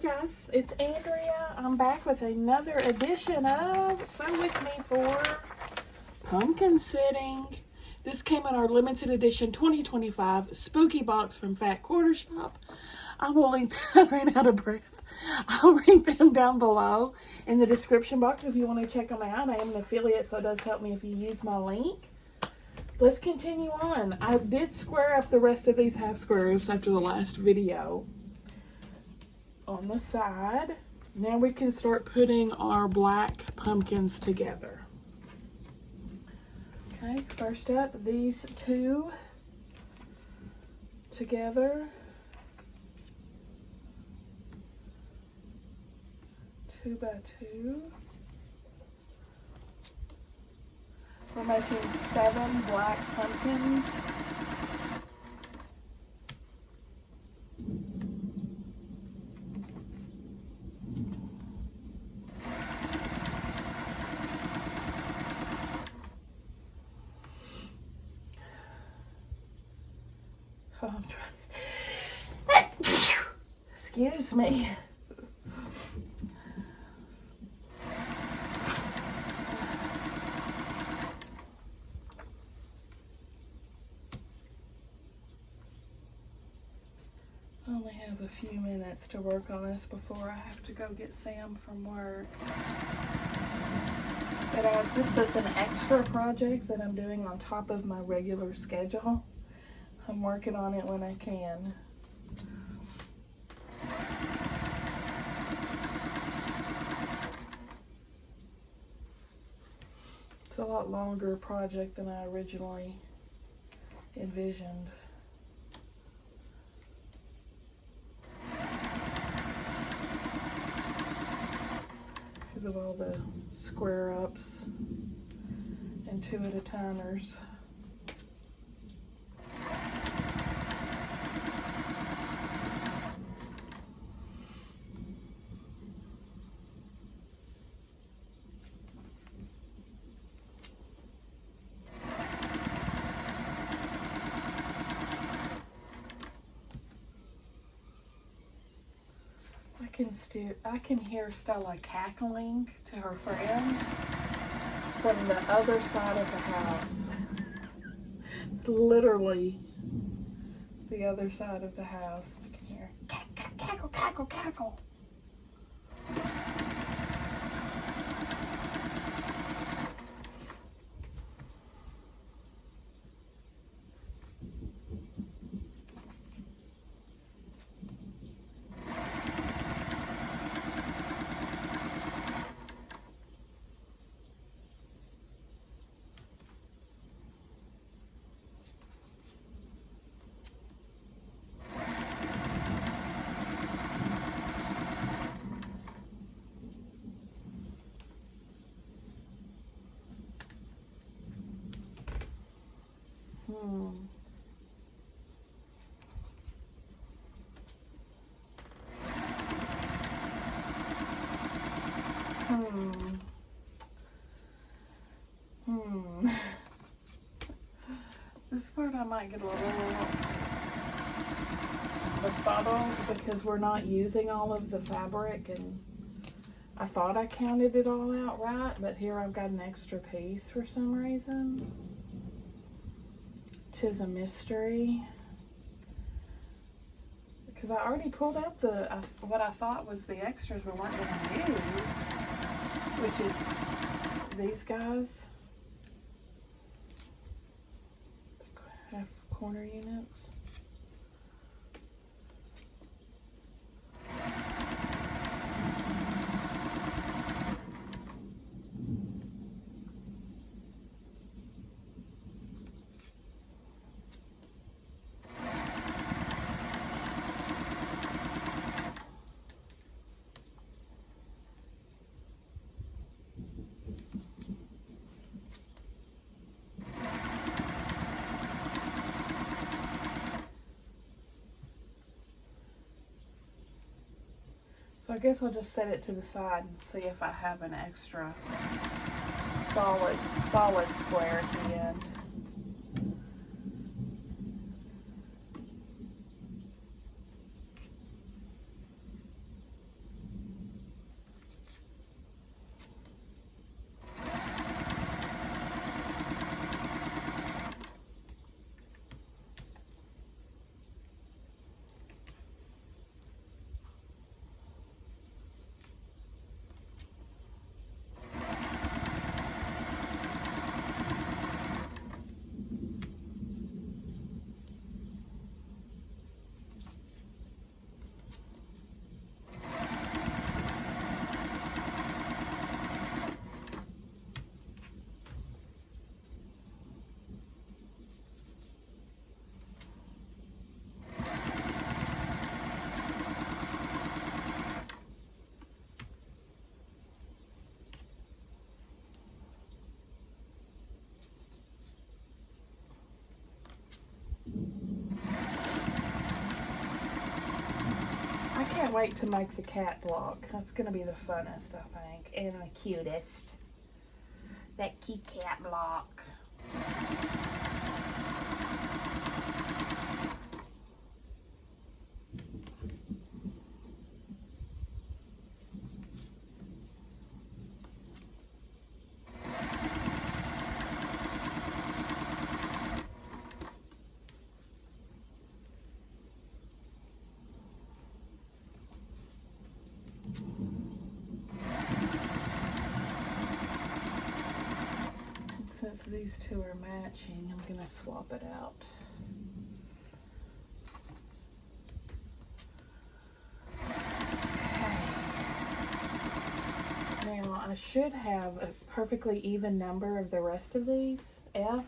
guys, it's Andrea. I'm back with another edition of Sew With Me for Pumpkin Sitting. This came in our limited edition 2025 spooky box from Fat Quarter Shop. I will link, I ran out of breath. I'll link them down below in the description box if you want to check them out. I am an affiliate, so it does help me if you use my link. Let's continue on. I did square up the rest of these half squares after the last video on the side. Now we can start putting our black pumpkins together. Okay, first up, these two together. 2 by 2. We're making 7 black pumpkins. Oh, I'm trying to... Excuse me. I only have a few minutes to work on this before I have to go get Sam from work. But as this is an extra project that I'm doing on top of my regular schedule, I'm working on it when I can. It's a lot longer project than I originally envisioned. Because of all the square ups and 2 at a timers. I can hear Stella cackling to her friends from the other side of the house. Literally the other side of the house. I can hear cackle, cackle, cackle. This part I might get a little befuddled because we're not using all of the fabric, and I thought I counted it all out right, but here I've got an extra piece for some reason. 'Tis a mystery. Because I already pulled out what I thought was the extras we weren't going to use, which is these guys. The half corner units. So I guess I'll just set it to the side and see if I have an extra solid square at the end. I can't wait to make the cat block. That's gonna be the funnest, I think, and the cutest. That cute cat block. Since these two are matching, I'm gonna swap it out. Okay. Now I should have a perfectly even number of the rest of these, F.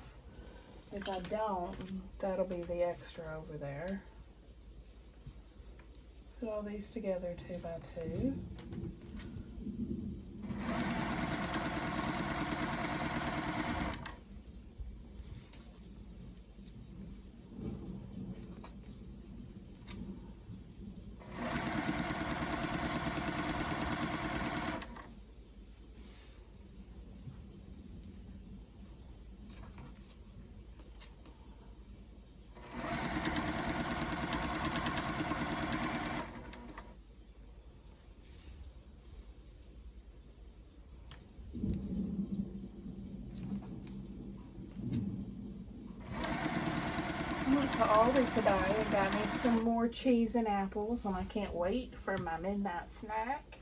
If I don't, that'll be the extra over there. Put all these together 2 by 2. I went to Aldi today and got me some more cheese and apples, and I can't wait for my midnight snack.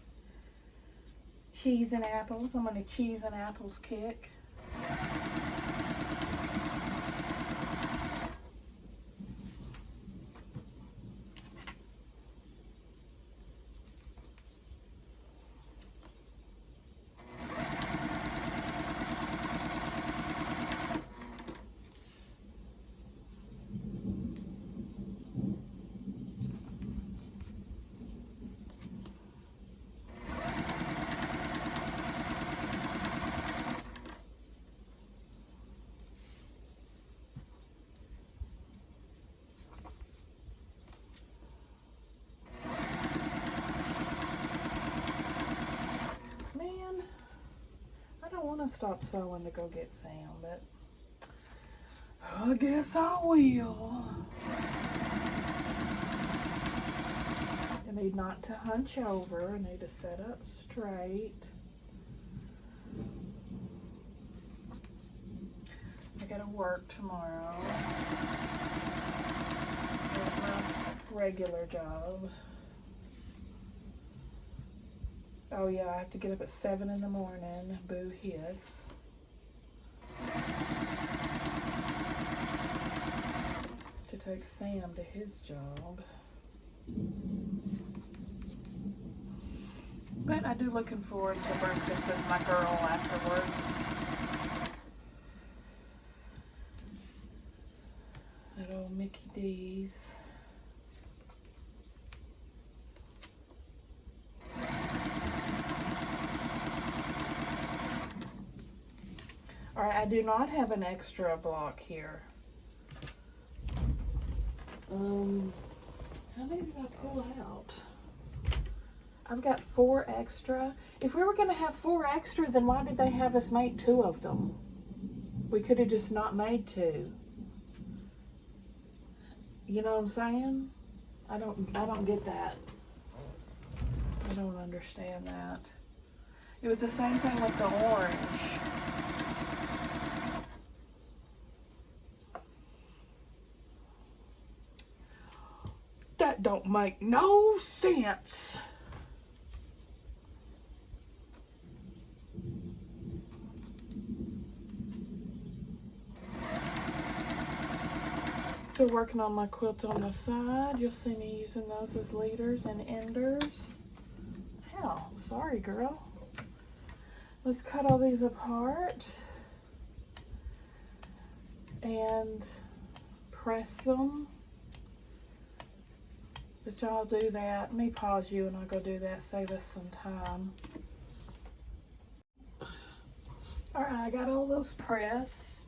Cheese and apples. I'm on a cheese and apples kick. To stop sewing to go get Sam, but I guess I will. I need not to hunch over. I need to sit up straight. I gotta work tomorrow at my regular job. Oh yeah, I have to get up at 7 in the morning. Boo hiss. To take Sam to his job. But I do looking forward to breakfast with my girl afterwards. At old Mickey D's. Alright, I do not have an extra block here. How many did I pull out? I've got 4 extra. If we were going to have 4 extra, then why did they have us make 2 of them? We could have just not made 2. You know what I'm saying? I don't get that. I don't understand that. It was the same thing with the orange. That don't make no sense. Still working on my quilt on the side. You'll see me using those as leaders and enders. Hell, sorry girl. Let's cut all these apart and press them. But y'all do that. Let me pause you and I'll go do that. Save us some time. Alright, I got all those pressed.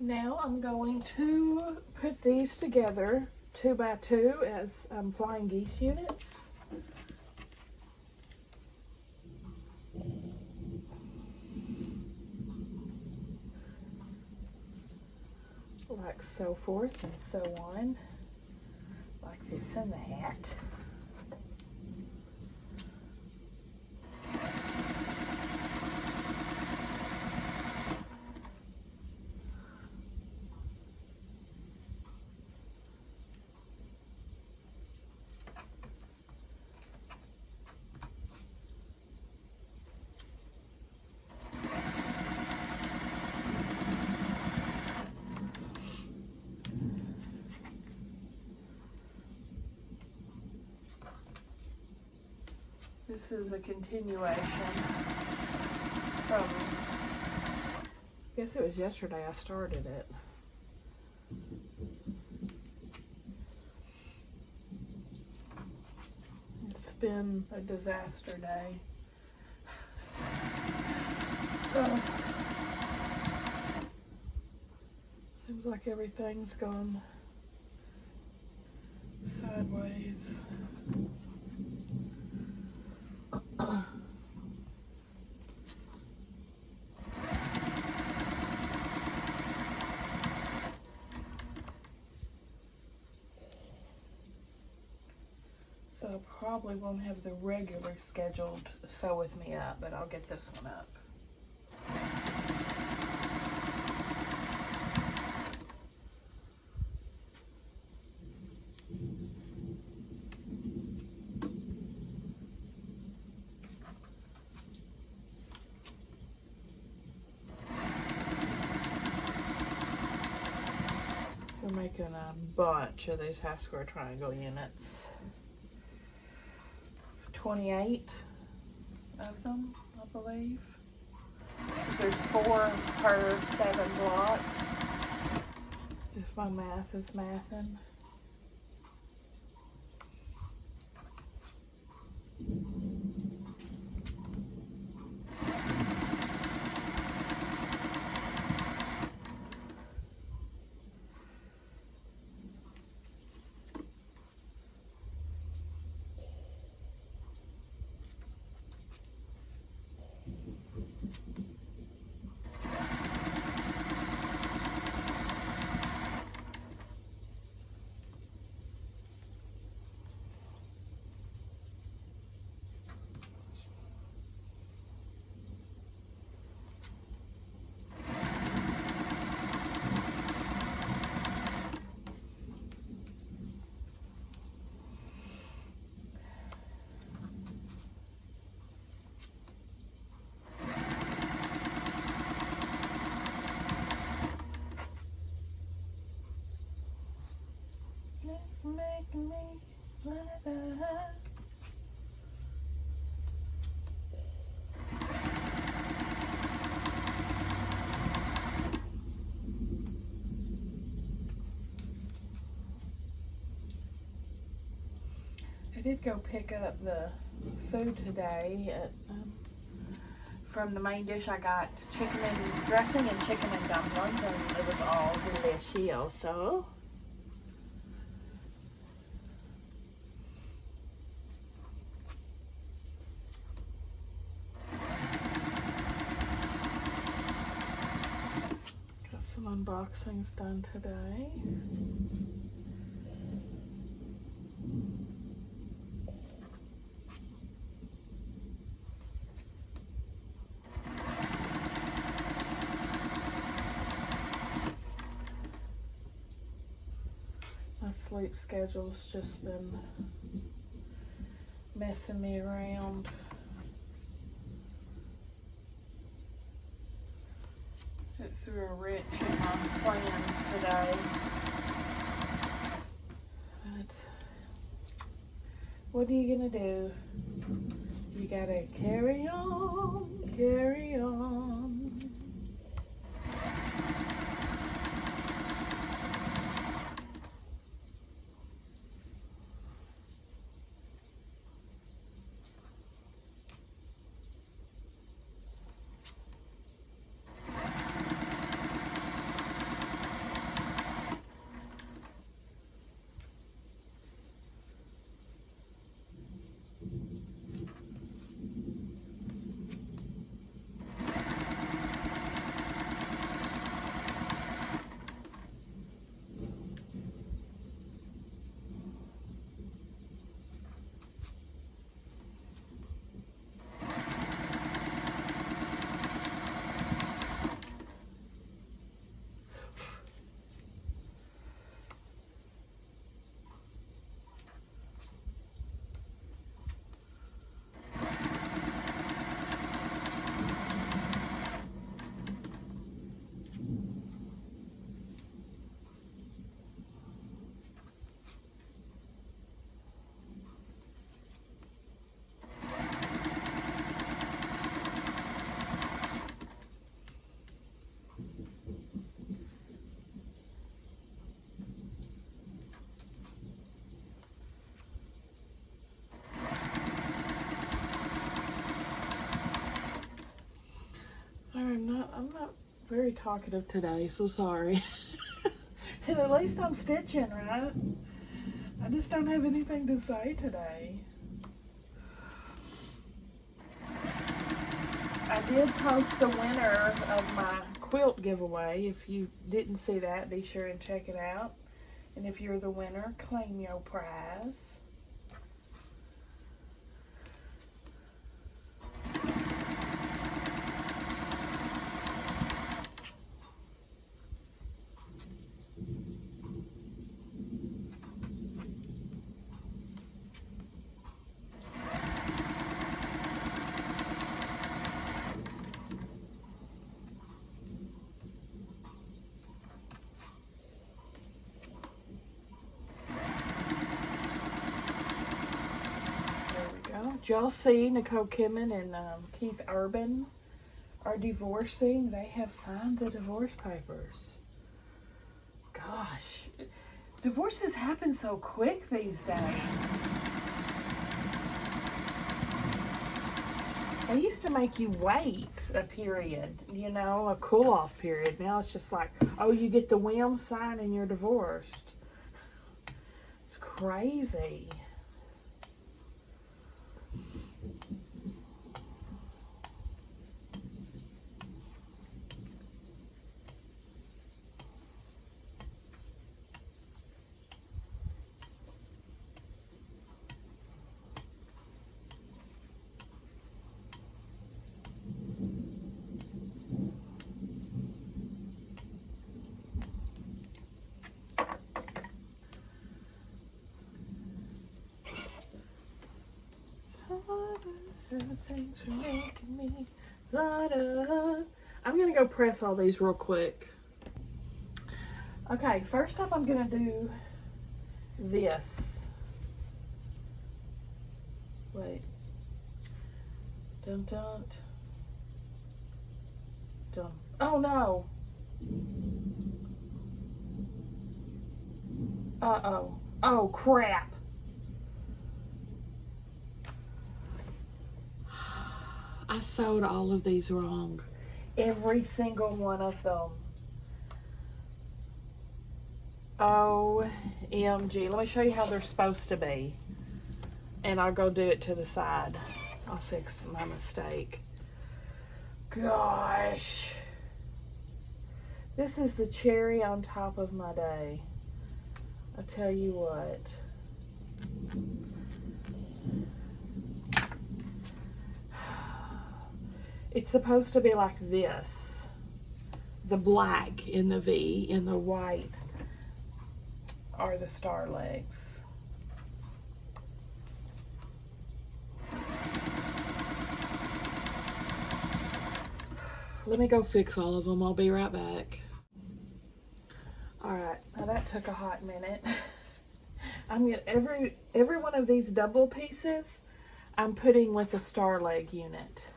Now I'm going to put these together 2 by 2 as flying geese units. Like so forth and so on. Like this and that. This is a continuation from, I guess it was yesterday I started it. It's been a disaster day. Seems like everything's gone sideways. So I probably won't have the regular scheduled Sew With Me up, but I'll get this one up. We're making a bunch of these half square triangle units. 28 of them, I believe. There's 4 per 7 blocks, if my math is mathing. Make me better. I did go pick up the food today at, from the main dish. I got chicken and dressing and chicken and dumplings, and it was all delicioso. Got some unboxings done today. My sleep schedule's just been messing me around. It threw a wrench in my plans today. But what are you gonna do? You gotta carry on, carry on. very talkative today, so sorry. And at least I'm stitching, right? I just don't have anything to say today. I did post the winner of my quilt giveaway. If you didn't see that, be sure and check it out. And if you're the winner, claim your prize. Did y'all see Nicole Kidman and Keith Urban are divorcing? They have signed the divorce papers. Gosh, divorces happen so quick these days. They used to make you wait a period, you know, a cool-off period. Now it's just like, oh, you get the whim sign and you're divorced. It's crazy. Things are making me flutter. I'm gonna go press all these real quick. Okay, first up I'm gonna do this. Wait. Dun dun dun. Oh no. Uh-oh. Oh crap. I sewed all of these wrong. Every single one of them. OMG. Let me show you how they're supposed to be. And I'll go do it to the side. I'll fix my mistake. Gosh. This is the cherry on top of my day. I tell you what. It's supposed to be like this. The black in the V and the white are the star legs. Let me go fix all of them. I'll be right back. Alright, now that took a hot minute. I'm gonna every one of these double pieces I'm putting with a star leg unit.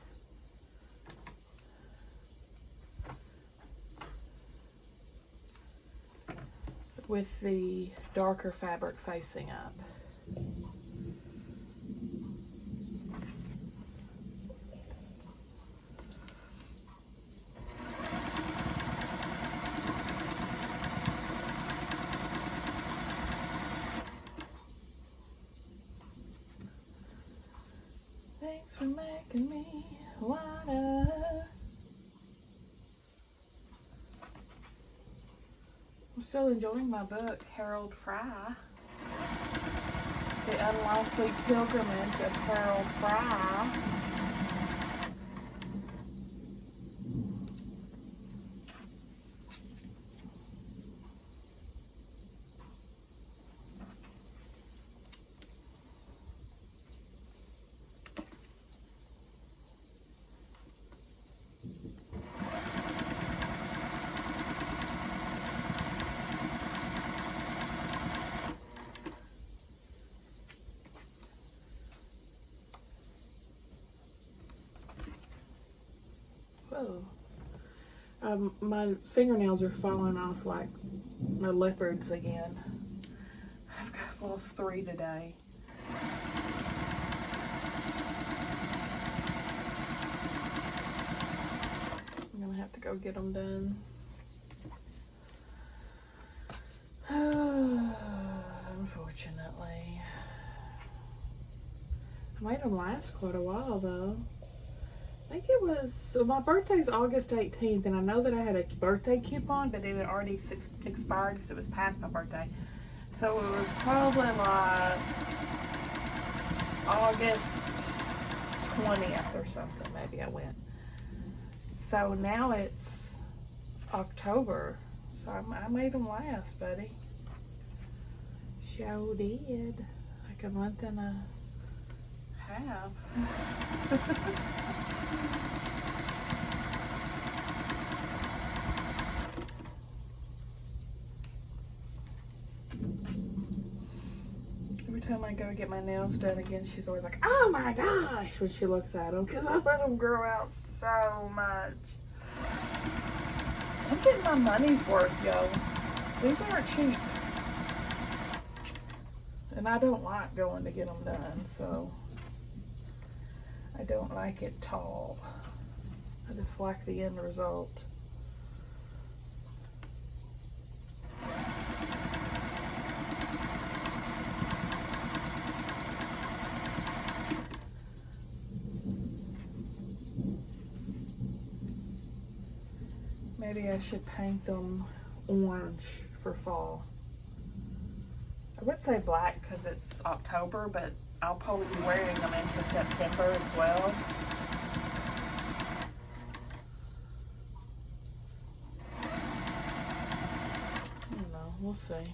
With the darker fabric facing up. Thanks for making me wanna. I'm still enjoying my book, Harold Fry. The Unlikely Pilgrimage of Harold Fry. Whoa. My fingernails are falling off like the leopards again. I've lost 3 today. I'm gonna have to go get them done. Unfortunately. I made them last quite a while though. I think it was, so my birthday's August 18th, and I know that I had a birthday coupon, but it had already expired because it was past my birthday. So it was probably like August 20th or something, maybe I went. So now it's October, so I made them last, buddy. Sure did. Like a month and a half. Every time I go get my nails done again, she's always like, oh my gosh, when she looks at them, because I let them grow out so much. I'm getting my money's worth, yo. These aren't cheap. And I don't like going to get them done, so I don't like it tall. I just like the end result. Maybe I should paint them orange for fall. I would say black because it's October, but I'll probably be wearing them into September as well. I don't know, we'll see.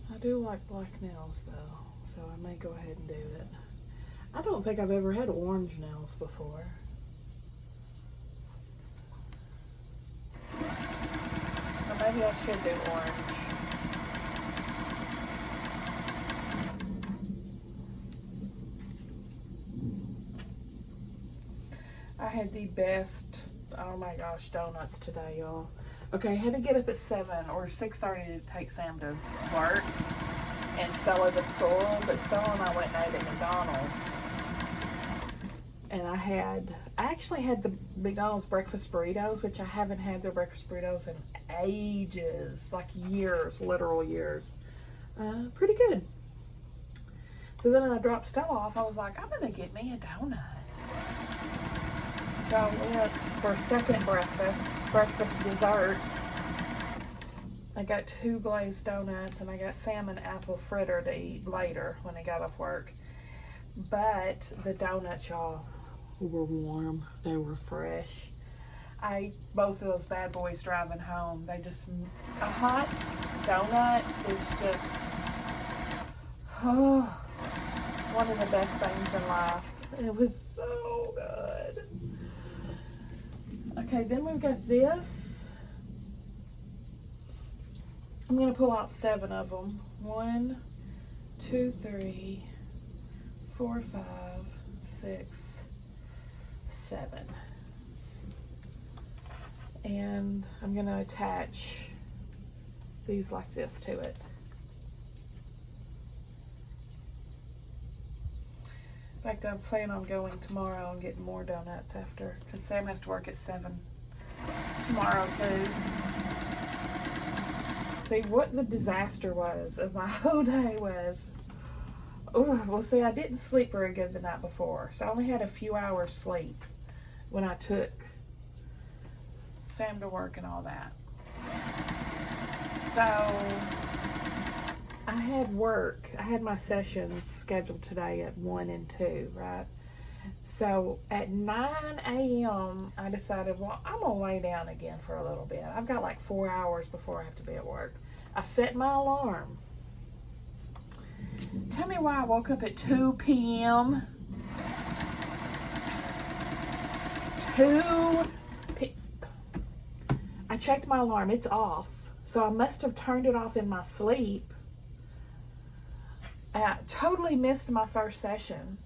I do like black nails though, so I may go ahead and do it. I don't think I've ever had orange nails before. So maybe I should do orange. I had the best, oh my gosh, donuts today, y'all. Okay, I had to get up at 7 or 6:30 to take Sam to work and Stella to school, but Stella and I went and ate at McDonald's. And I actually had the McDonald's breakfast burritos, which I haven't had their breakfast burritos in ages, like years, literal years. Pretty good. So then I dropped Stella off. I was like, I'm gonna get me a donut. So I went for second breakfast desserts. I got 2 glazed donuts and I got salmon apple fritter to eat later when I got off work. But the donuts, y'all, were warm. They were fresh. I ate both of those bad boys driving home. A hot donut is just, one of the best things in life. It was so good. Okay, then we've got this. I'm going to pull out 7 of them. 1, 2, 3, 4, 5, 6, 7. And I'm going to attach these like this to it. In fact, I'm planning on going tomorrow and getting more donuts after, because Sam has to work at 7 tomorrow too. See, what the disaster was of my whole day was, well, see, I didn't sleep very good the night before, so I only had a few hours sleep when I took Sam to work and all that. So I had my sessions scheduled today at 1 and 2, right? So at 9 a.m. I decided, well, I'm gonna lay down again for a little bit. I've got like 4 hours before I have to be at work. I set my alarm. Tell me why I woke up at 2 p.m. I checked my alarm, it's off. So I must have turned it off in my sleep. I totally missed my first session.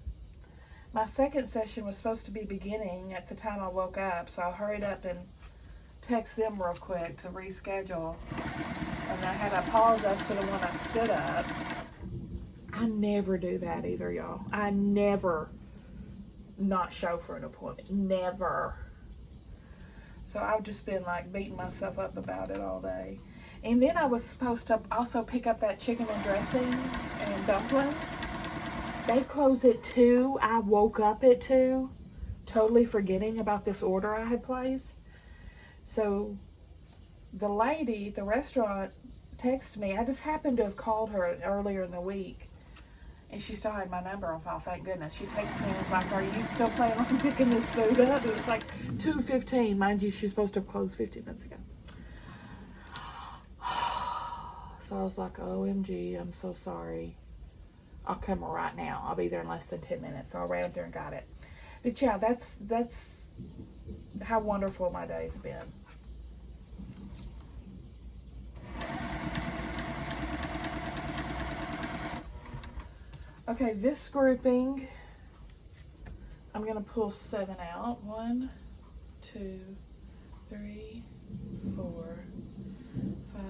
My second session was supposed to be beginning at the time I woke up, so I hurried up and text them real quick to reschedule. And I had to apologize to the one I stood up. I never do that either, y'all. I never not show for an appointment. Never. So I've just been like beating myself up about it all day. And then I was supposed to also pick up that chicken and dressing and dumplings. They close at 2. I woke up at 2, totally forgetting about this order I had placed. So the lady at the restaurant texted me. I just happened to have called her earlier in the week. And she still had my number on file, thank goodness. She texted me and was like, are you still planning on picking this food up? It was like 2:15. Mind you, she's supposed to have closed 15 minutes ago. So I was like, OMG, I'm so sorry. I'll come right now. I'll be there in less than 10 minutes. So I ran up there and got it. But yeah, that's how wonderful my day's been. Okay, this grouping, I'm going to pull 7 out. 1, 2, 3, 4, 5,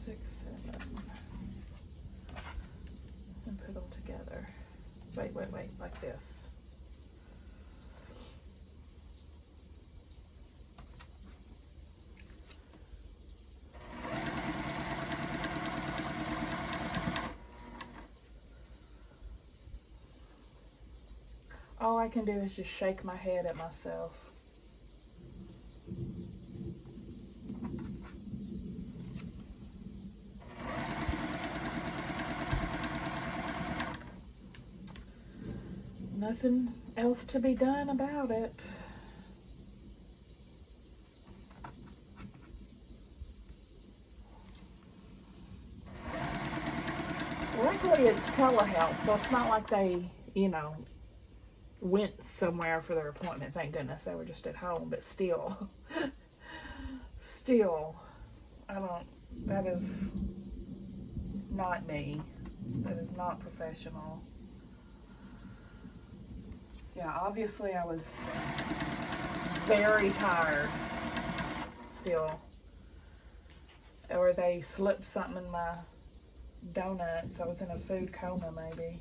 6, 7. And put them together. Wait, like this. All I can do is just shake my head at myself. Nothing else to be done about it. Luckily it's telehealth, so it's not like they, went somewhere for their appointment. Thank goodness they were just at home, but still, that is not me. That is not professional. Yeah, obviously I was very tired still. Or they slipped something in my donuts. I was in a food coma maybe.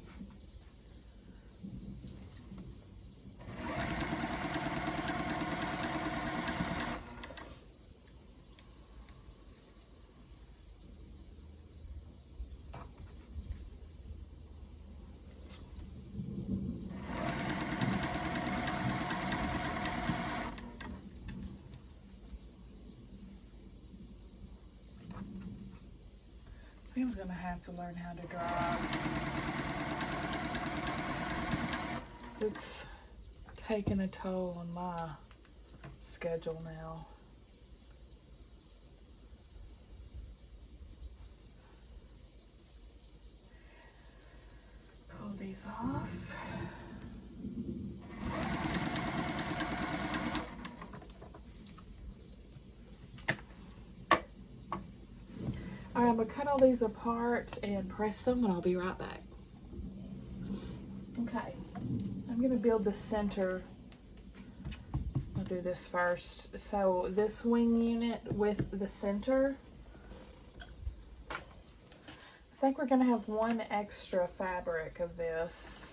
I think I'm going to have to learn how to drive. So it's taking a toll on my schedule now. Pull these off. All right, I'm going to cut all these apart and press them, and I'll be right back. Okay, I'm going to build the center. I'll do this first. So this wing unit with the center, I think we're going to have one extra fabric of this.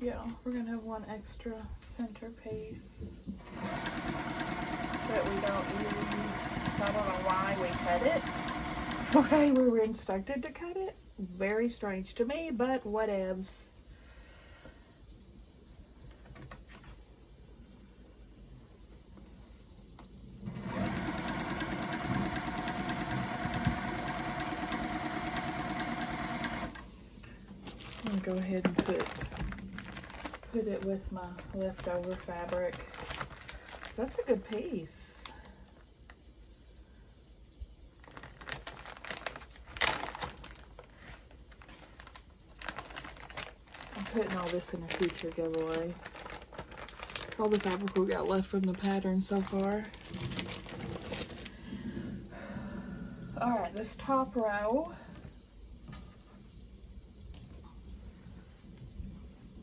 Yeah, we're gonna have one extra center piece that we don't use. I don't know why we cut it. Okay, we were instructed to cut it. Very strange to me, but whatevs. I'm gonna go ahead and put it with my leftover fabric. That's a good piece. I'm putting all this in a future giveaway. It's all the fabric we got left from the pattern so far. Alright, this top row.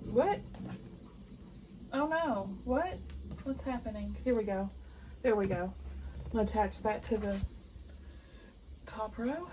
What? Oh no, what? What's happening? Here we go. There we go. I'm gonna attach that to the top row.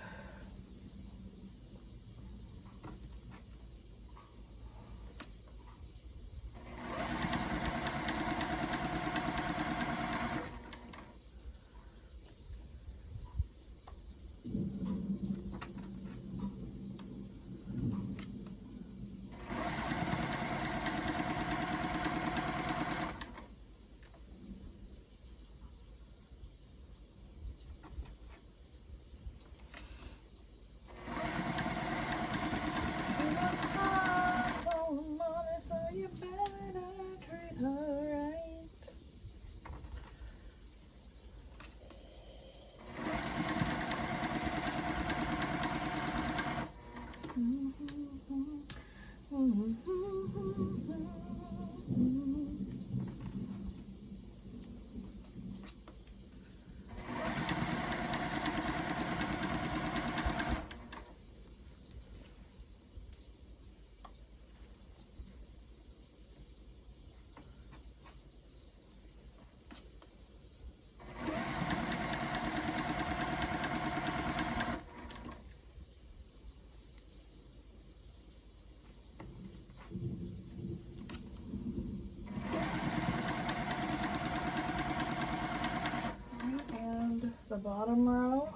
The bottom row.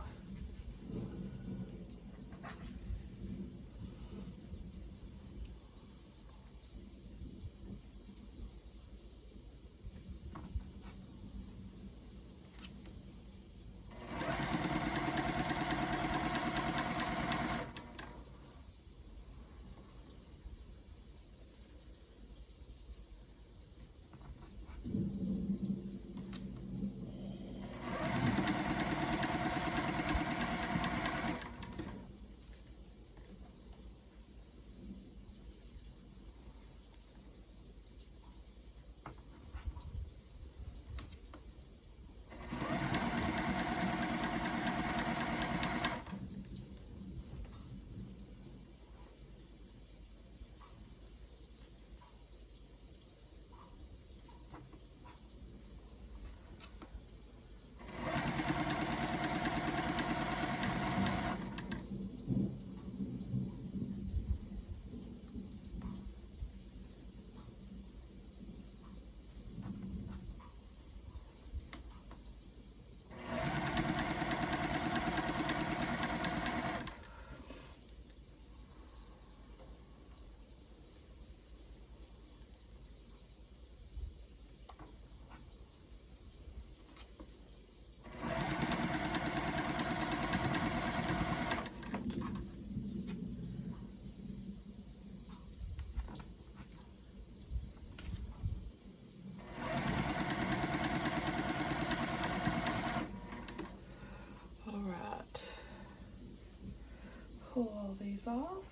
Pull all these off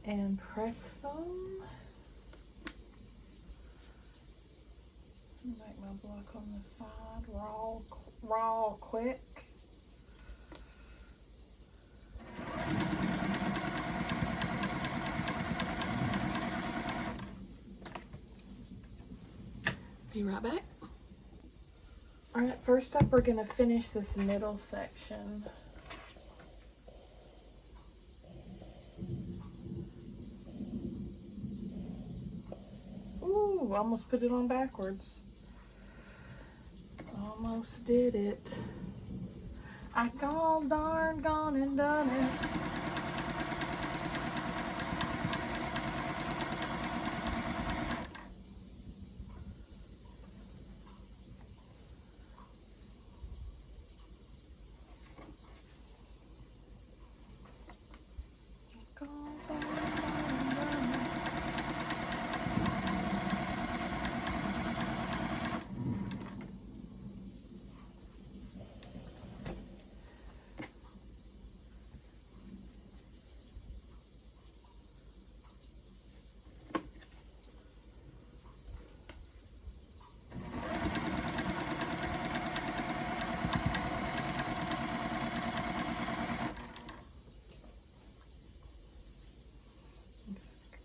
and press them. Make my block on the side raw quick. Be right back. All right, first up, we're gonna finish this middle section. Ooh, almost put it on backwards. Almost did it. I gone darn gone and done it.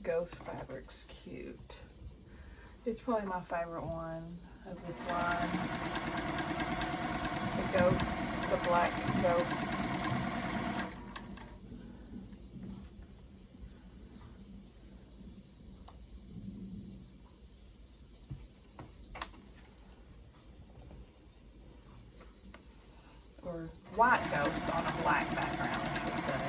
Ghost fabric's cute. It's probably my favorite one of this line. The ghosts, the black ghosts. Or white ghosts on a black background, I should say.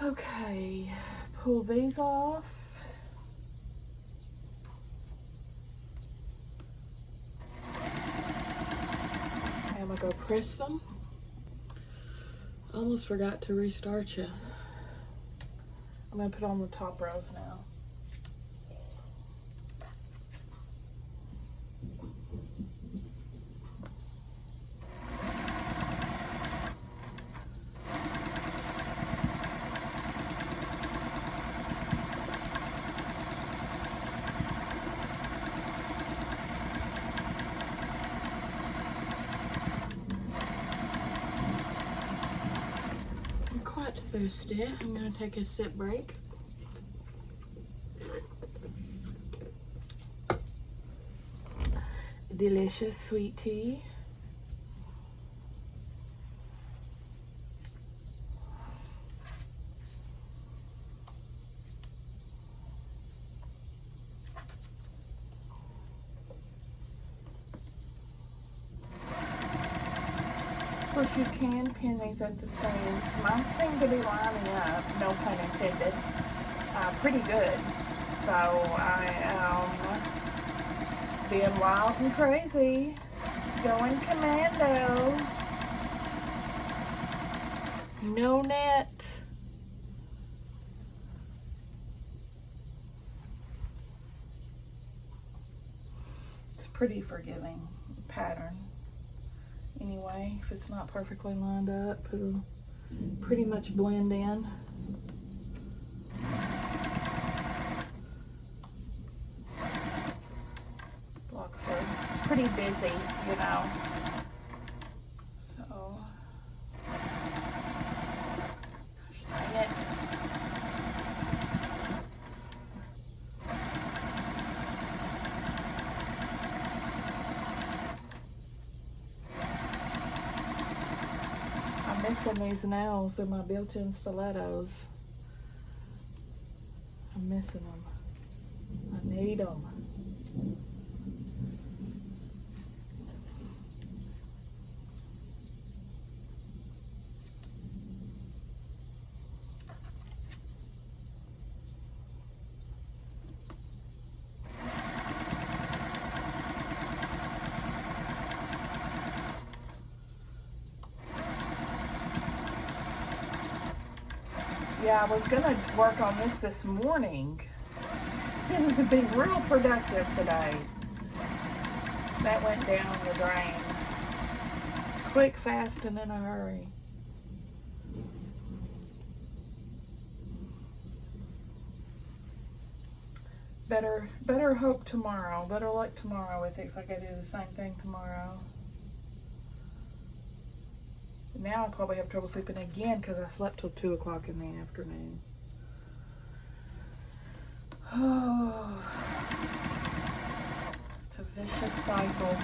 Okay, pull these off. I'm gonna go press them. Almost forgot to restart you. I'm gonna put on the top rows now. Thirsty. I'm going to take a sip break. Delicious sweet tea. Of course, you can pin these at the seams. Mine seem to be lining up, no pun intended, pretty good. So I am being wild and crazy, going commando. No net. It's pretty forgiving pattern. Anyway, if it's not perfectly lined up, it'll pretty much blend in. Blocks are pretty busy, you know. So, gosh dang it. Missing these nails. They're my built-in stilettos. I'm missing them. I need them. Yeah, I was gonna work on this morning. It would have been real productive today. That went down the drain. Quick, fast, and in a hurry. Better hope tomorrow. Better luck tomorrow with it, 'cause I gotta do the same thing tomorrow. Now I probably have trouble sleeping again because I slept till 2 o'clock in the afternoon. Oh, it's a vicious cycle.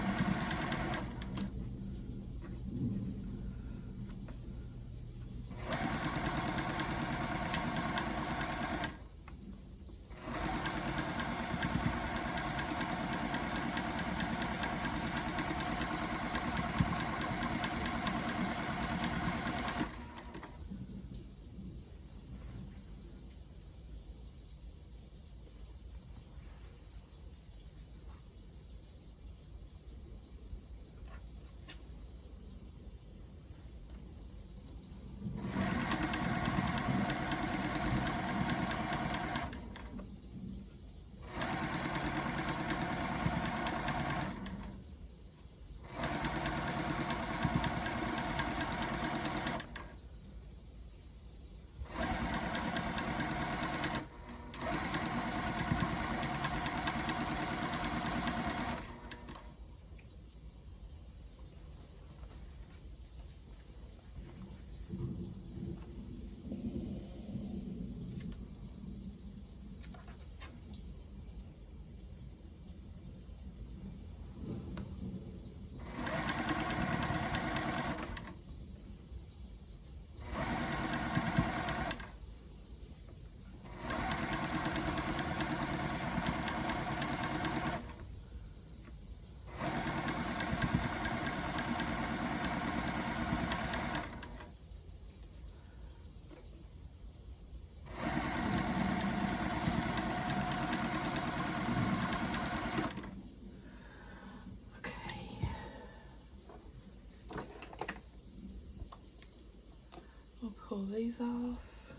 Pull these off.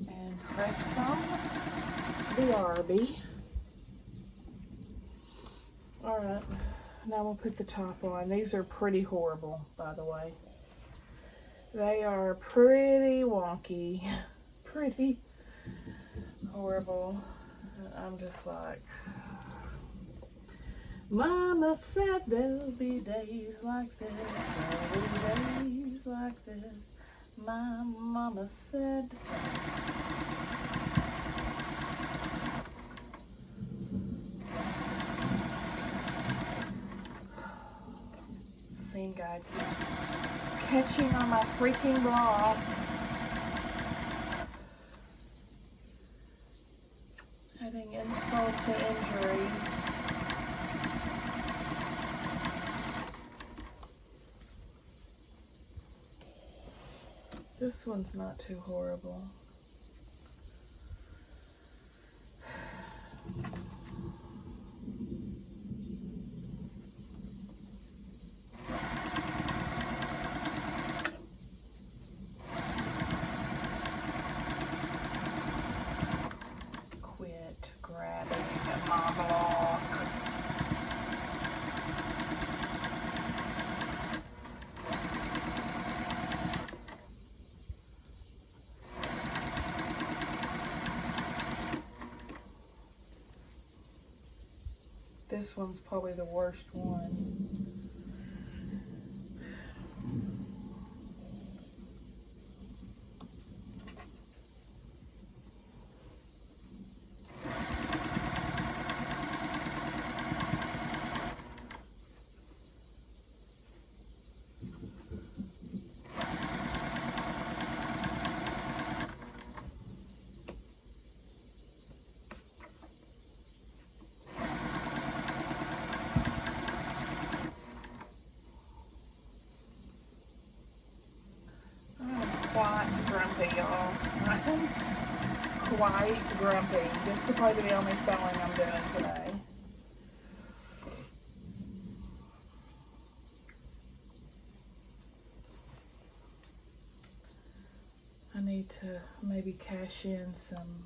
And press them. BRB. Alright, now we'll put the top on. These are pretty horrible, by the way. They are pretty wonky. Pretty horrible. I'm just like... Mama said there'll be days like this, there'll be days like this. My mama said. Scene guide catching on my freaking bra. Adding insult to injury. This one's not too horrible. Quit grabbing at my block. This one's probably the worst one. Quite grumpy, y'all. I'm quite grumpy. This is probably the only sewing I'm doing today. need to maybe cash in some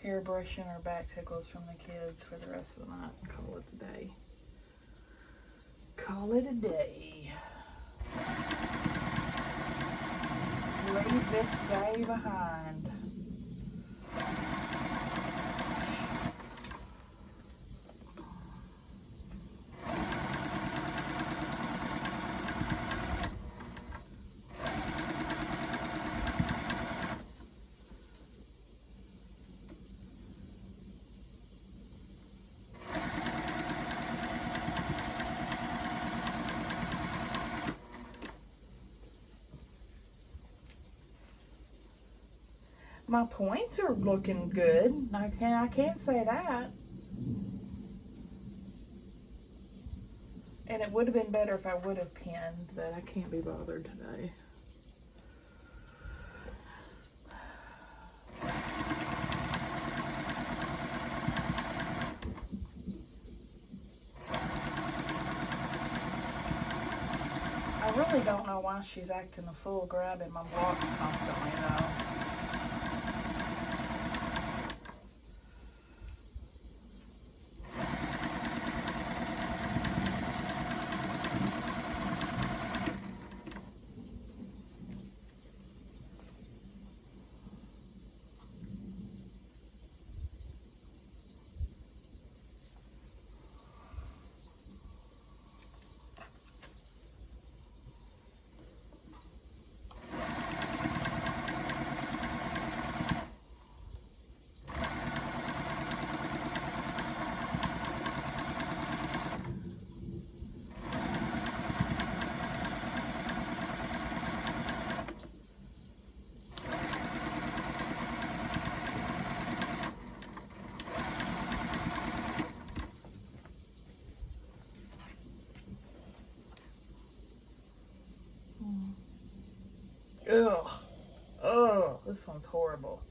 hair brushing or back tickles from the kids for the rest of the night and call it a day. Call it a day. Leave this day behind. My points are looking good. I can't say that. And it would have been better if I would have pinned, but I can't be bothered today. I really don't know why she's acting a fool grabbing my blocks constantly though. Ugh. Oh, this one's horrible.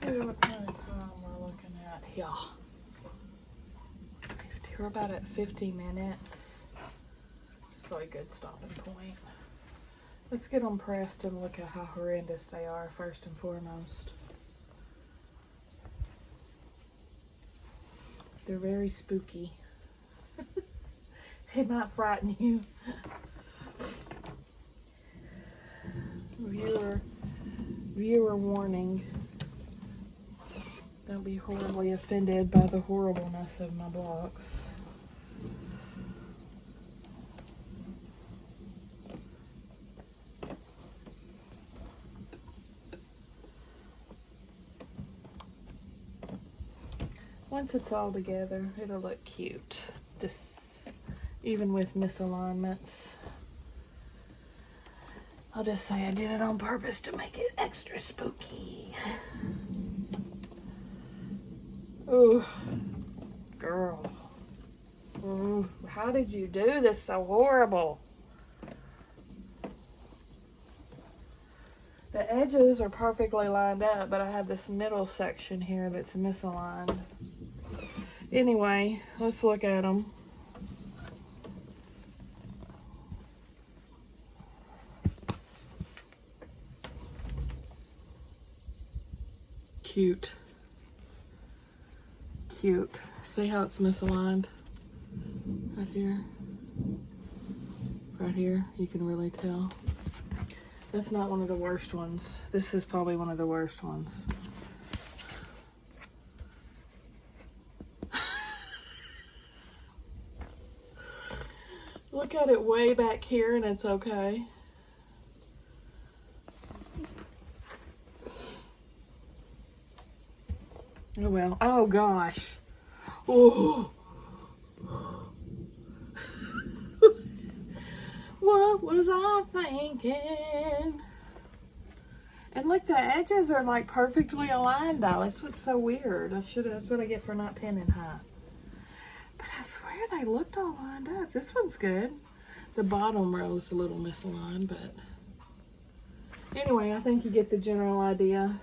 What kind of time we're looking at here? 50, we're about at 50 minutes. It's probably a good stopping point. Let's get them pressed and look at how horrendous they are first and foremost. They're very spooky. They might frighten you. Viewer warning. Don't be horribly offended by the horribleness of my blocks. Once it's all together, it'll look cute. Just even with misalignments. I'll just say I did it on purpose to make it extra spooky. Ooh, girl. Ooh, how did you do this so horrible? The edges are perfectly lined up, but I have this middle section here that's misaligned. Anyway, let's look at them. Cute. Cute. See how it's misaligned? Right here. Right here, you can really tell. That's not one of the worst ones. This is probably one of the worst ones. Look got it way back here and it's okay. Oh well. Oh gosh. Oh. What was I thinking? And look, the edges are like perfectly aligned though. That's what's so weird. That's what I get for not pinning high. But I swear they looked all lined up. This one's good. The bottom row is a little misaligned, but anyway, I think you get the general idea.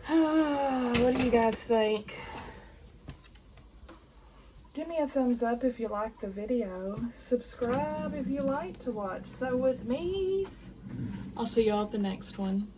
What do you guys think? Give me a thumbs up if you like the video. Subscribe if you like to watch Sew With Me's. I'll see y'all at the next one.